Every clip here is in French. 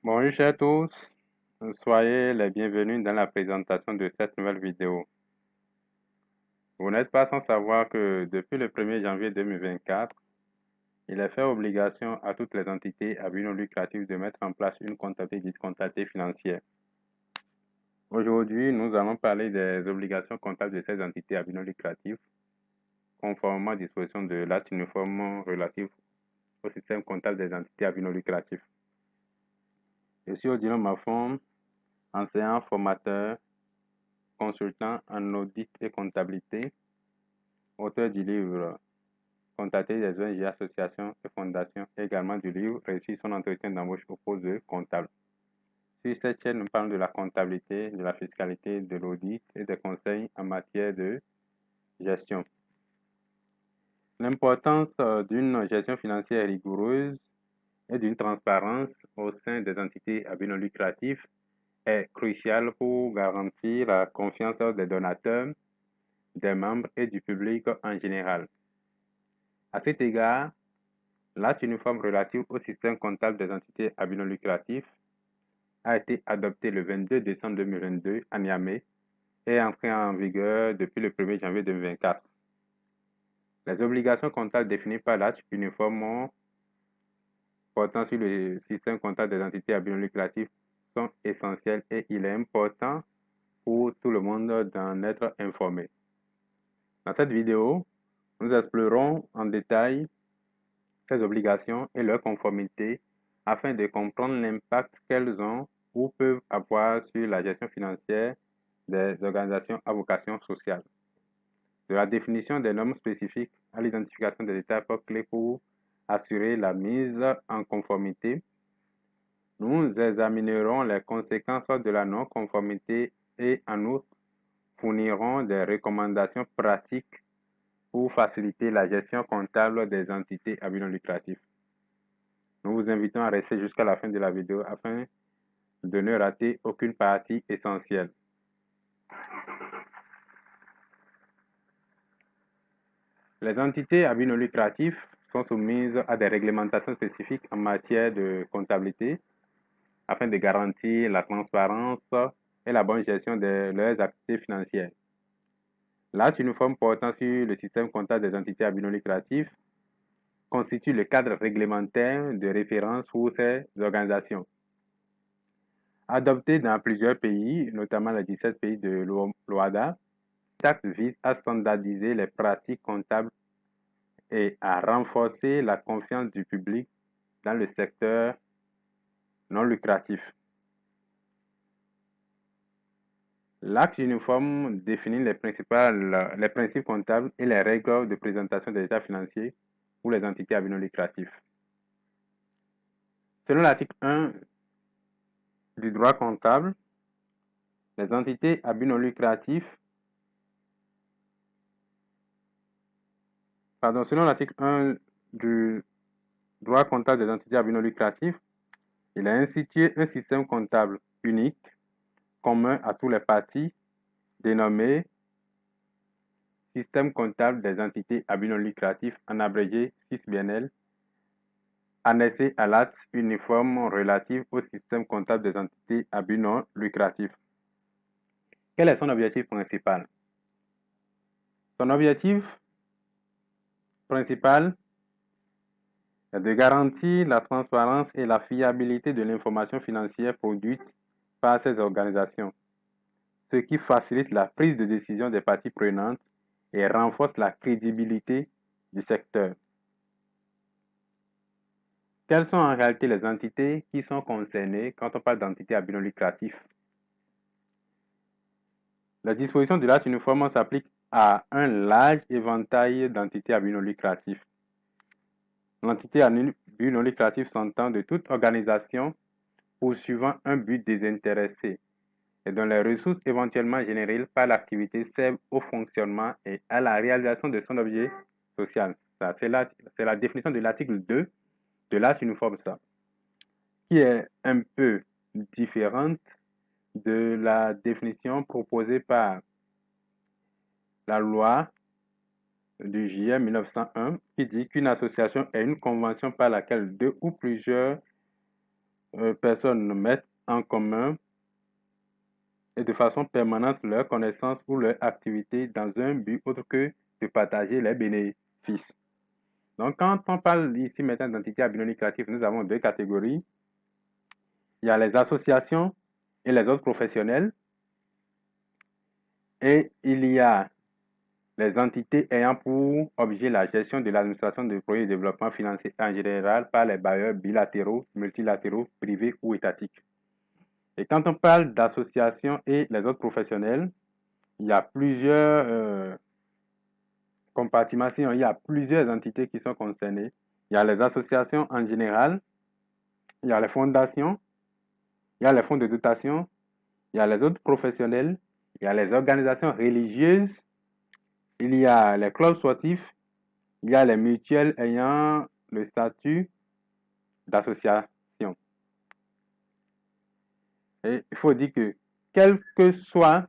Bonjour chers tous, soyez les bienvenus dans la présentation de cette nouvelle vidéo. Vous n'êtes pas sans savoir que depuis le 1er janvier 2024, il est fait obligation à toutes les entités à but non lucratif de mettre en place une comptabilité dite comptabilité financière. Aujourd'hui, nous allons parler des obligations comptables de ces entités à but non lucratif, conformément aux dispositions de l'acte uniforme relatif au système comptable des entités à but non lucratif. Je suis Odilon Mafon, enseignant, formateur, consultant en audit et comptabilité, auteur du livre Comptabilité des ONG, associations et fondations, et également du livre Réussir son entretien d'embauche au poste de comptable. Sur cette chaîne, nous parlons de la comptabilité, de la fiscalité, de l'audit et des conseils en matière de gestion. L'importance d'une gestion financière rigoureuse et d'une transparence au sein des entités à but non lucratif est cruciale pour garantir la confiance des donateurs, des membres et du public en général. À cet égard, l'acte uniforme relatif au système comptable des entités à but non lucratif a été adopté le 22 décembre 2022 à Niamey et est entré en vigueur depuis le 1er janvier 2024. Les obligations comptables définies par l'acte uniforme portant sur le système comptable des entités à but non lucratif sont essentielles et il est important pour tout le monde d'en être informé. Dans cette vidéo, nous explorerons en détail ces obligations et leur conformité afin de comprendre l'impact qu'elles ont ou peuvent avoir sur la gestion financière des organisations à vocation sociale. De la définition des normes spécifiques à l'identification des étapes clés pour assurer la mise en conformité, nous examinerons les conséquences de la non-conformité et en outre fournirons des recommandations pratiques pour faciliter la gestion comptable des entités à but non lucratif. Nous vous invitons à rester jusqu'à la fin de la vidéo afin de ne rater aucune partie essentielle. Les entités à but non lucratif sont soumises à des réglementations spécifiques en matière de comptabilité afin de garantir la transparence et la bonne gestion de leurs activités financières. L'acte uniforme portant sur le système comptable des entités à but non lucratif constitue le cadre réglementaire de référence pour ces organisations. Adopté dans plusieurs pays, notamment les 17 pays de l'OHADA, cet acte vise à standardiser les pratiques comptables et à renforcer la confiance du public dans le secteur non lucratif. L'acte uniforme définit les principes comptables et les règles de présentation des états financiers pour les entités à but non lucratif. Selon l'article 1 du droit comptable, les entités à but non lucratif selon l'article 1 du droit comptable des entités à but non lucratif, il a institué un système comptable unique, commun à tous les parties, dénommé Système comptable des entités à but non lucratif, en abrégé SISBNL, annexé à l'acte uniforme relatif au système comptable des entités à but non lucratif. Quel est son objectif principal? Son objectif principal est de garantir la transparence et la fiabilité de l'information financière produite par ces organisations, ce qui facilite la prise de décision des parties prenantes et renforce la crédibilité du secteur. Quelles sont en réalité les entités qui sont concernées quand on parle d'entités à but non lucratif? La disposition de l'acte uniforme s'applique à un large éventail d'entités à but non lucratif. L'entité à but non lucratif s'entend de toute organisation poursuivant un but désintéressé et dont les ressources éventuellement générées par l'activité servent au fonctionnement et à la réalisation de son objet social. C'est la définition de l'article 2 de l'acte uniforme, qui est un peu différente de la définition proposée par la loi du juillet 1901 qui dit qu'une association est une convention par laquelle deux ou plusieurs personnes mettent en commun et de façon permanente leurs connaissances ou leurs activités dans un but autre que de partager les bénéfices. Donc, quand on parle ici maintenant d'entités à but non lucratif, nous avons deux catégories. Il y a les associations et les autres professionnels. Et il y a les entités ayant pour objet la gestion de l'administration de projets de développement financier en général par les bailleurs bilatéraux, multilatéraux, privés ou étatiques. Et quand on parle d'associations et les autres professionnels, il y a plusieurs compartimentations, il y a plusieurs entités qui sont concernées. Il y a les associations en général, il y a les fondations, il y a les fonds de dotation, il y a les autres professionnels, il y a les organisations religieuses, il y a les clubs sportifs, il y a les mutuelles ayant le statut d'association. Et il faut dire que, quelle que soit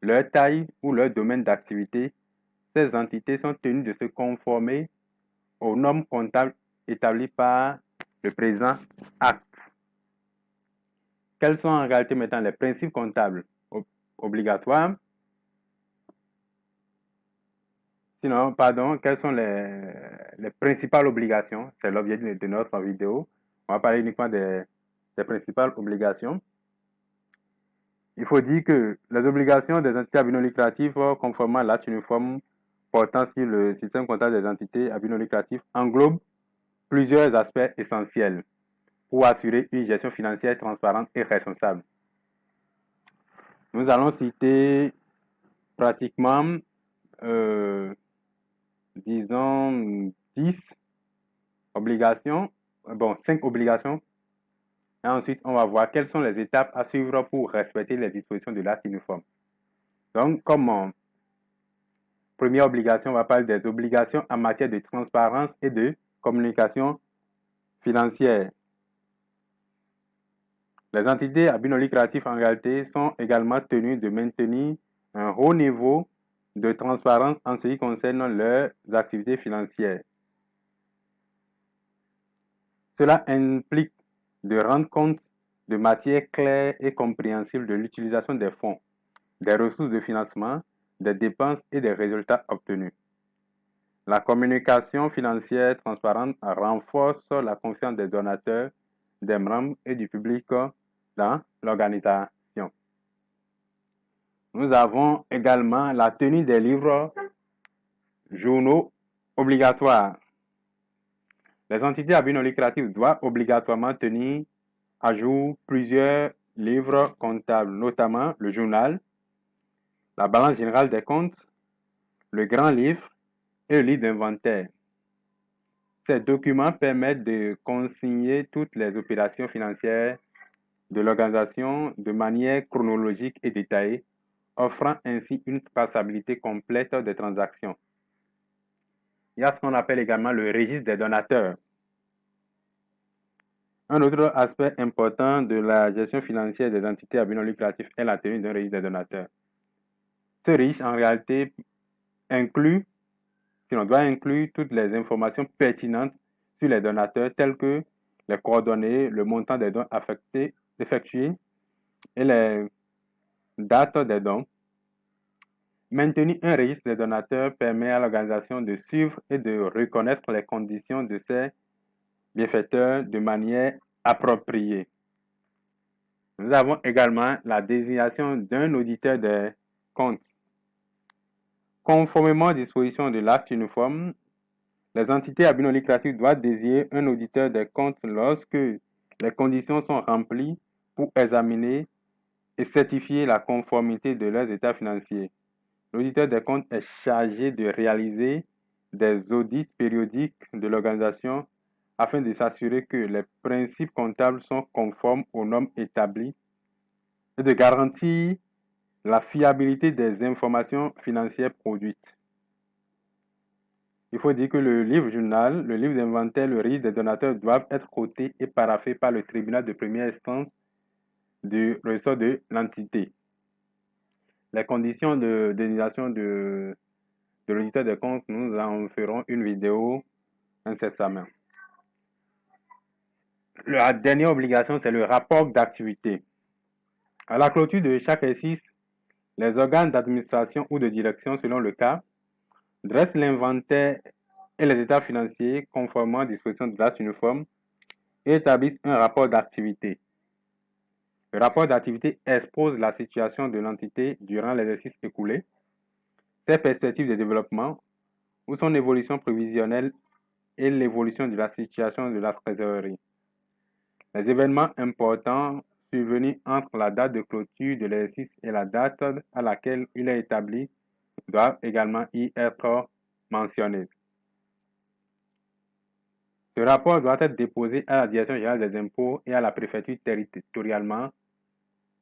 leur taille ou leur domaine d'activité, ces entités sont tenues de se conformer aux normes comptables établies par le présent acte. Quels sont en réalité maintenant les principes comptables obligatoires? Sinon, pardon, quelles sont les principales obligations? C'est l'objet de notre vidéo. On va parler uniquement des principales obligations. Il faut dire que les obligations des entités à but non lucratif, conformément à l'acte uniforme portant sur le système comptable des entités à but non lucratif, englobent plusieurs aspects essentiels pour assurer une gestion financière transparente et responsable. Nous allons citer pratiquement, disons, 10 obligations, 5 obligations. Et ensuite, on va voir quelles sont les étapes à suivre pour respecter les dispositions de l'acte uniforme. Donc, comme première obligation, on va parler des obligations en matière de transparence et de communication financière. Les entités à but non lucratif en réalité sont également tenues de maintenir un haut niveau de transparence en ce qui concerne leurs activités financières. Cela implique de rendre compte de matière claire et compréhensible de l'utilisation des fonds, des ressources de financement, des dépenses et des résultats obtenus. La communication financière transparente renforce la confiance des donateurs, des membres et du public dans l'organisation. Nous avons également la tenue des livres journaux obligatoires. Les entités à but non lucratif doivent obligatoirement tenir à jour plusieurs livres comptables, notamment le journal, la balance générale des comptes, le grand livre et le livre d'inventaire. Ces documents permettent de consigner toutes les opérations financières de l'organisation de manière chronologique et détaillée, offrant ainsi une traçabilité complète des transactions. Il y a ce qu'on appelle également le registre des donateurs. Un autre aspect important de la gestion financière des entités à but non lucratif est la tenue d'un registre des donateurs. Ce registre, en réalité, doit inclure toutes les informations pertinentes sur les donateurs, telles que les coordonnées, le montant des dons effectués et les dates des dons. Maintenir un registre des donateurs permet à l'organisation de suivre et de reconnaître les conditions de ces bienfaiteurs de manière appropriée. Nous avons également la désignation d'un auditeur des comptes. Conformément aux dispositions de l'acte uniforme, les entités à but non lucratif doivent désigner un auditeur des comptes lorsque les conditions sont remplies pour examiner et certifier la conformité de leurs états financiers. L'auditeur des comptes est chargé de réaliser des audits périodiques de l'organisation afin de s'assurer que les principes comptables sont conformes aux normes établies et de garantir la fiabilité des informations financières produites. Il faut dire que le livre journal, le livre d'inventaire, le registre des donateurs doivent être cotés et paraphés par le tribunal de première instance du ressort de l'entité. Les conditions de désignation de l'auditeur des comptes, nous en ferons une vidéo incessamment. La dernière obligation, c'est le rapport d'activité. À la clôture de chaque exercice, les organes d'administration ou de direction, selon le cas, dressent l'inventaire et les états financiers conformément aux dispositions de l'acte uniforme et établissent un rapport d'activité. Le rapport d'activité expose la situation de l'entité durant l'exercice écoulé, ses perspectives de développement ou son évolution prévisionnelle et l'évolution de la situation de la trésorerie. Les événements importants survenus entre la date de clôture de l'exercice et la date à laquelle il est établi doivent également y être mentionnés. Ce rapport doit être déposé à la Direction générale des impôts et à la préfecture territorialement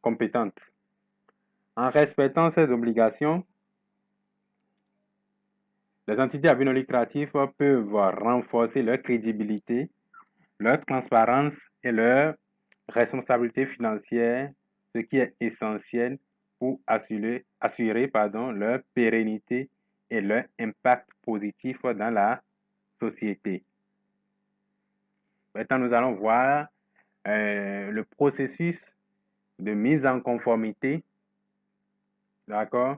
compétente. En respectant ces obligations, les entités à but non lucratif peuvent renforcer leur crédibilité, leur transparence et leur responsabilité financière, ce qui est essentiel pour assurer leur pérennité et leur impact positif dans la société. Maintenant, nous allons voir le processus de mise en conformité. D'accord?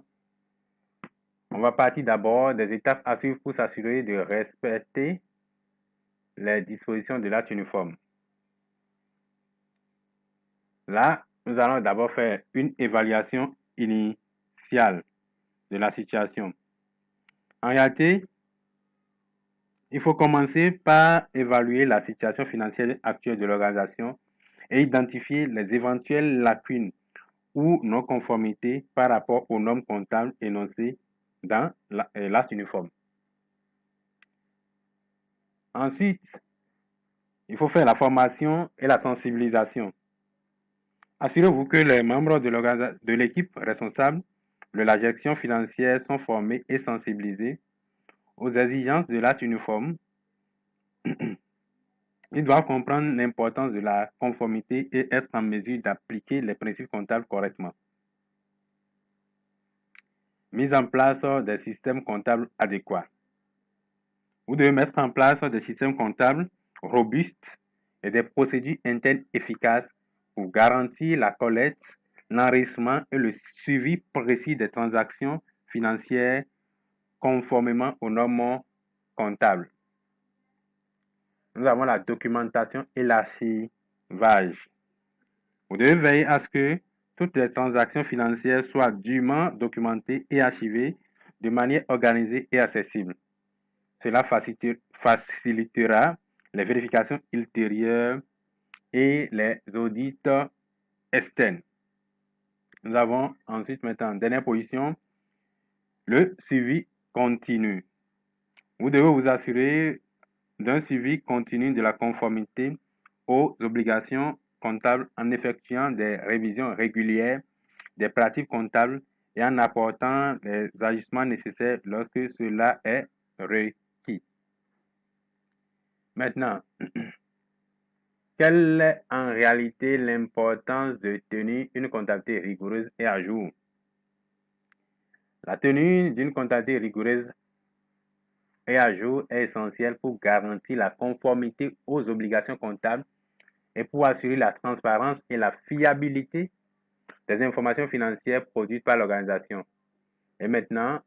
On va partir d'abord des étapes à suivre pour s'assurer de respecter les dispositions de l'acte uniforme. Là, nous allons d'abord faire une évaluation initiale de la situation. En réalité, il faut commencer par évaluer la situation financière actuelle de l'organisation et identifier les éventuelles lacunes ou non-conformités par rapport aux normes comptables énoncées dans l'acte uniforme. Ensuite, il faut faire la formation et la sensibilisation. Assurez-vous que les membres de l'équipe responsable de la gestion financière sont formés et sensibilisés aux exigences de l'acte uniforme. Ils doivent comprendre l'importance de la conformité et être en mesure d'appliquer les principes comptables correctement. Mise en place des systèmes comptables adéquats. Vous devez mettre en place des systèmes comptables robustes et des procédures internes efficaces pour garantir la collecte, l'enregistrement et le suivi précis des transactions financières conformément aux normes comptables. Nous avons la documentation et l'archivage. Vous devez veiller à ce que toutes les transactions financières soient dûment documentées et archivées de manière organisée et accessible. Cela facilitera les vérifications ultérieures et les audits externes. Nous avons ensuite maintenant en dernière position le suivi continu. Vous devez vous assurer d'un suivi continu de la conformité aux obligations comptables en effectuant des révisions régulières des pratiques comptables et en apportant les ajustements nécessaires lorsque cela est requis. Maintenant, quelle est en réalité l'importance de tenir une comptabilité rigoureuse et à jour? La tenue d'une comptabilité rigoureuse et à jour est essentielle pour garantir la conformité aux obligations comptables et pour assurer la transparence et la fiabilité des informations financières produites par l'organisation. Et maintenant,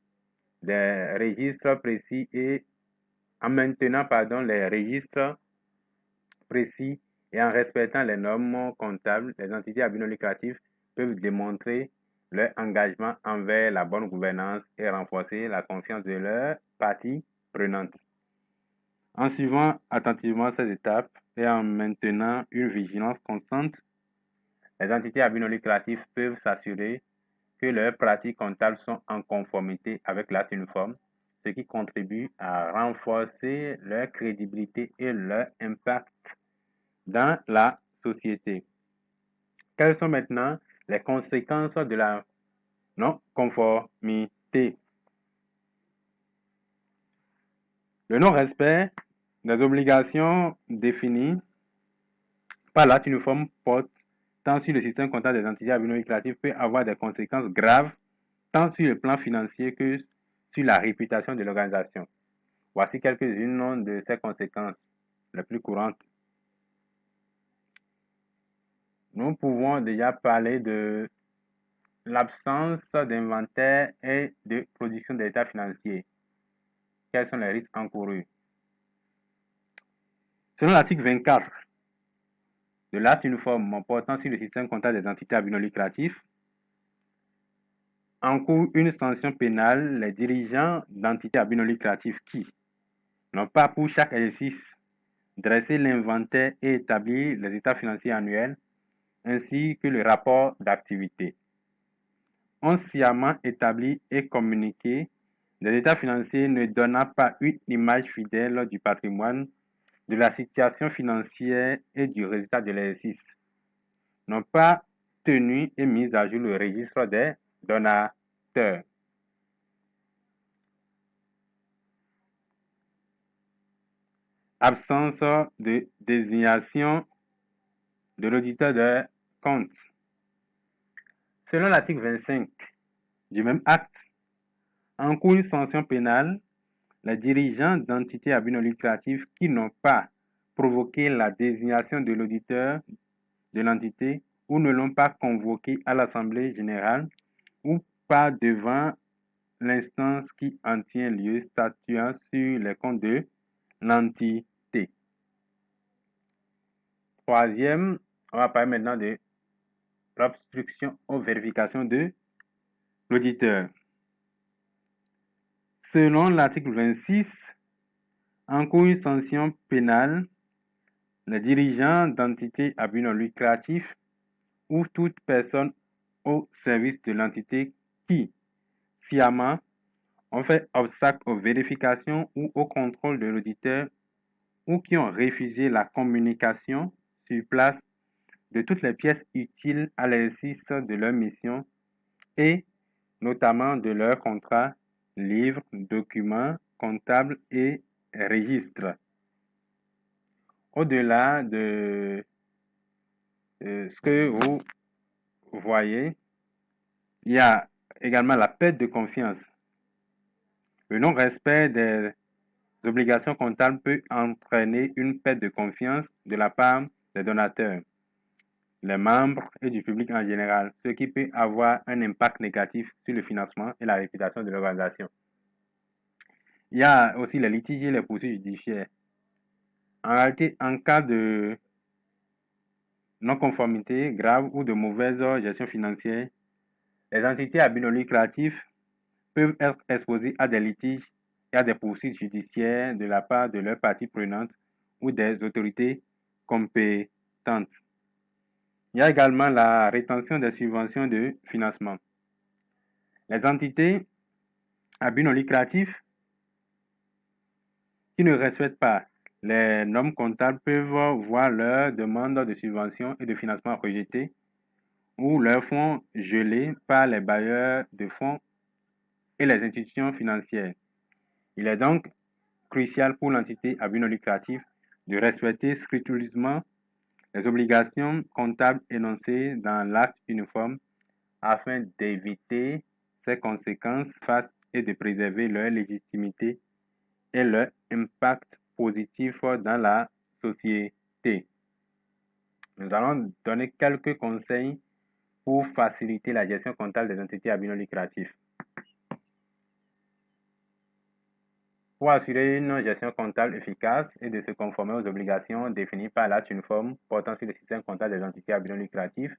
des registres précis et en maintenant les registres précis et en respectant les normes comptables, les entités à but non lucratif peuvent démontrer leur engagement envers la bonne gouvernance et renforcer la confiance de leurs parties prenantes. En suivant attentivement ces étapes et en maintenant une vigilance constante, les entités à but non lucratif peuvent s'assurer que leurs pratiques comptables sont en conformité avec l'acte uniforme, ce qui contribue à renforcer leur crédibilité et leur impact dans la société. Quelles sont maintenant les conséquences de la non-conformité? Le non-respect des obligations définies par l'acte uniforme porte tant sur le système comptable des entités à but non lucratif peut avoir des conséquences graves tant sur le plan financier que sur la réputation de l'organisation. Voici quelques-unes de ces conséquences les plus courantes. nous pouvons déjà parler de l'absence d'inventaire et de production d'état financier. Quels sont les risques encourus? Selon l'article 24 de l'acte uniforme portant sur le système comptable des entités à but non lucratif, encourent une sanction pénale les dirigeants d'entités à but non lucratif qui n'ont pas pour chaque exercice dressé l'inventaire et établir les états financiers annuels ainsi que le rapport d'activité, ont sciemment établi et communiqué des états financiers ne donnant pas une image fidèle du patrimoine, de la situation financière et du résultat de l'exercice, n'ont pas tenu et mis à jour le registre des donateurs. Absence de désignation de l'auditeur de compte. Selon l'article 25 du même acte, encourt une sanction pénale les dirigeants d'entités à but non lucratif qui n'ont pas provoqué la désignation de l'auditeur de l'entité ou ne l'ont pas convoqué à l'Assemblée générale ou pas devant l'instance qui en tient lieu statuant sur les comptes de l'entité. Troisième, on va parler maintenant de l'obstruction aux vérifications de l'auditeur. Selon l'article 26, encourt une sanction pénale les dirigeants d'entités à but non lucratif ou toute personne au service de l'entité qui, sciemment, ont fait obstacle aux vérifications ou au contrôle de l'auditeur ou qui ont refusé la communication sur place de toutes les pièces utiles à l'exercice de leur mission et notamment de leurs contrats, livres, documents comptables et registres. Au-delà de ce que vous voyez, il y a également la perte de confiance. Le non-respect des obligations comptables peut entraîner une perte de confiance de la part des donateurs, les membres et du public en général, ce qui peut avoir un impact négatif sur le financement et la réputation de l'organisation. Il y a aussi les litiges et les poursuites judiciaires. En réalité, en cas de non-conformité grave ou de mauvaise gestion financière, les entités à but non lucratif peuvent être exposées à des litiges et à des poursuites judiciaires de la part de leurs parties prenantes ou des autorités compétentes. Il y a également la rétention des subventions de financement. Les entités à but non lucratif qui ne respectent pas les normes comptables peuvent voir leur demande de subvention et de financement rejetée ou leurs fonds gelés par les bailleurs de fonds et les institutions financières. Il est donc crucial pour l'entité à but non lucratif de respecter scrupuleusement les obligations comptables énoncées dans l'acte uniforme afin d'éviter ces conséquences et de préserver leur légitimité et leur impact positif dans la société. Nous allons donner quelques conseils pour faciliter la gestion comptable des entités à but non lucratif. Pour assurer une gestion comptable efficace et de se conformer aux obligations définies par l'acte uniforme portant sur le système comptable des entités à but non lucratif,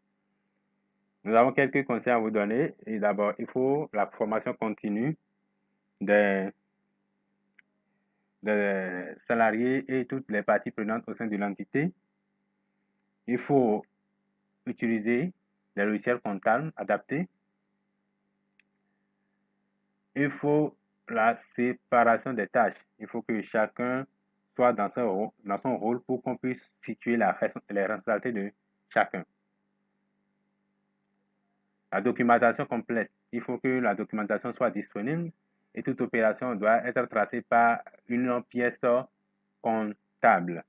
nous avons quelques conseils à vous donner. Et d'abord, il faut la formation continue des salariés et toutes les parties prenantes au sein de l'entité. Il faut utiliser des logiciels comptables adaptés. Il faut la séparation des tâches. Il faut que chacun soit dans son rôle pour qu'on puisse situer les responsabilités de chacun. La documentation complète. Il faut que la documentation soit disponible et toute opération doit être tracée par une pièce comptable.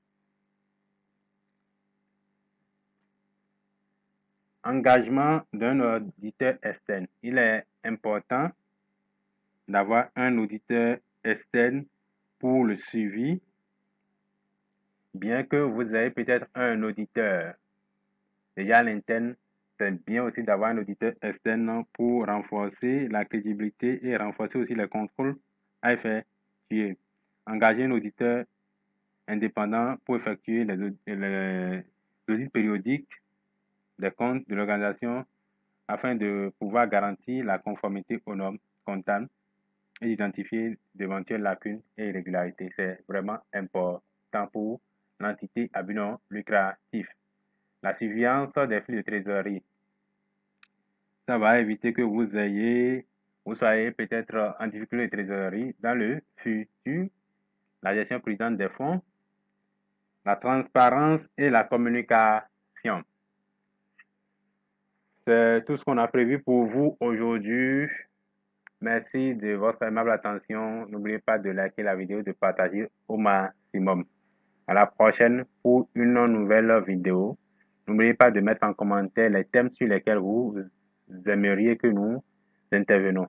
Engagement d'un auditeur externe. Il est important d'avoir un auditeur externe pour le suivi, bien que vous ayez peut-être un auditeur Déjà à l'interne, c'est bien aussi d'avoir un auditeur externe pour renforcer la crédibilité et renforcer aussi les contrôles à effectuer. Engager un auditeur indépendant pour effectuer les audits périodiques des comptes de l'organisation afin de pouvoir garantir la conformité aux normes comptables et d'identifier d'éventuelles lacunes et irrégularités. C'est vraiment important pour l'entité à but non lucratif. La surveillance des flux de trésorerie. Ça va éviter que vous soyez peut-être en difficulté de trésorerie dans le futur. La gestion prudente des fonds, la transparence et la communication. C'est tout ce qu'on a prévu pour vous aujourd'hui. Merci de votre aimable attention. N'oubliez pas de liker la vidéo, de partager au maximum. À la prochaine pour une nouvelle vidéo. N'oubliez pas de mettre en commentaire les thèmes sur lesquels vous aimeriez que nous intervenons.